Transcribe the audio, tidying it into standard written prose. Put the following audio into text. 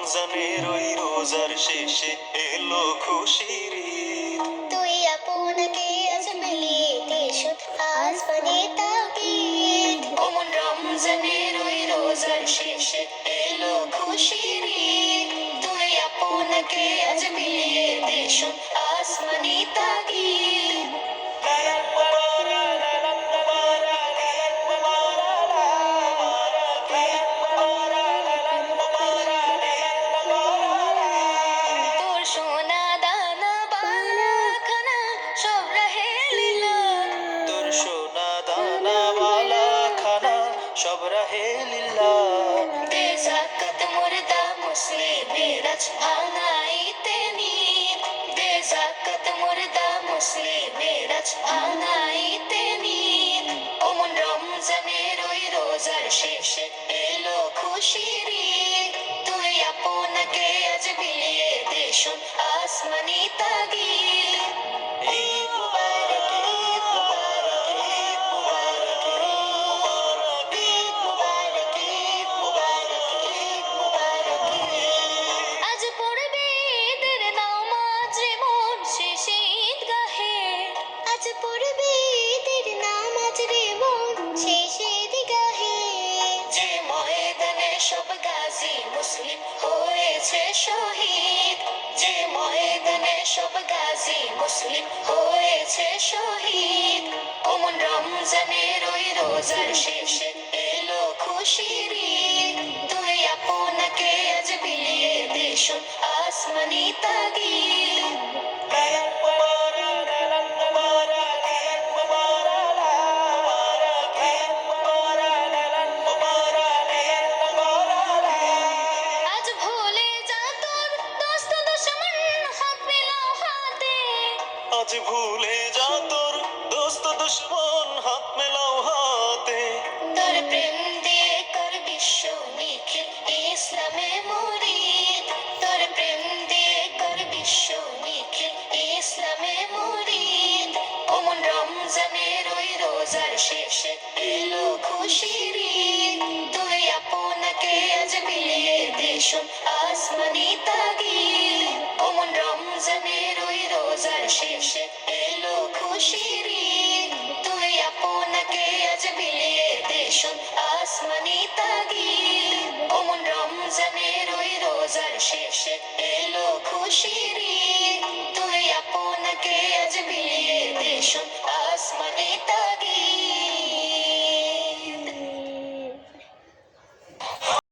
রমজানের ওই রোজার শেষে এলো খুশির ঈদ। তুই আপনাকে আজ মিলিয়ে দিস আসমানে তাগিদ। অমন রমজানের ওই রোজার শেষে এলো খুশির ঈদ। তুই আপনাকে আজ মিলিয়ে দিস আসমানে তাগিদ। তোর সোনা দানা বালা খানা সব রহে লীলা। তোর সোনা দানাওয়ালা খানা সব রাহে লিল্লাহ। দে যাকাত মুর্দা মুসলিমের আজ ভাঙাইতে নিদ। দে যাকাত মুর্দা মুসলিমের আজ ভাঙাইতে নিদ। অমন রমজানের ওই রোজার শেষে এলো খুশির ঈদ। তুই আপনাকে আজ বিলিয়ে দিস আসমানি তাগিদ। ঈদ মুবারক, ঈদ মুবারক, ঈদ মুবারক, ঈদ মুবারক, ঈদ মুবারক, ঈদ মুবারক, ঈদ মুবারক। আজ পড়বে ঈদের নামাজ রে মন শেষে ঈদগাহে। আজ পড়বে ঈদের নামাজ রে মন শেষে ঈদগাহে। যে ময়দানে সব গাজী মুসলিম হয়েছে শহীদ। যে ময়দানে সব গাজী মুসলিম হয়েছে শহীদ। অমন রমজানের ওই রোজার শেষে এলো খুশির ঈদ। তুই আপনাকে আজ বিলিয়ে দিস আসমানি তাগিদ। আজ ভুলে যা তোর দোস্ত দুশমন হাত মিলাও হাতে। আজ ভুলে যা তোর দোস্ত দুশ্মন হাত মেলাও হাতে। তোর প্রেম দিয়ে কর বিশ্ব নিখিল ইসলামে মুরিদ। তোর প্রেম দিয়ে কর বিশ্ব নিখিল ইসলামে মুরিদ। অমন রমজানের ওই রোজার শেষে এলো খুশির ঈদ। তুই আপনাকে আজ বিলিয়ে দিস আসমানি তাগিদ। অমন রমজানের ওই রোজার শেষে এলো খুশির ঈদ। তুই আপনাকে আজ বিলিয়ে দিস আসমানি তাগিদ। অমন রমজানের ওই রোজার শেষে এলো খুশির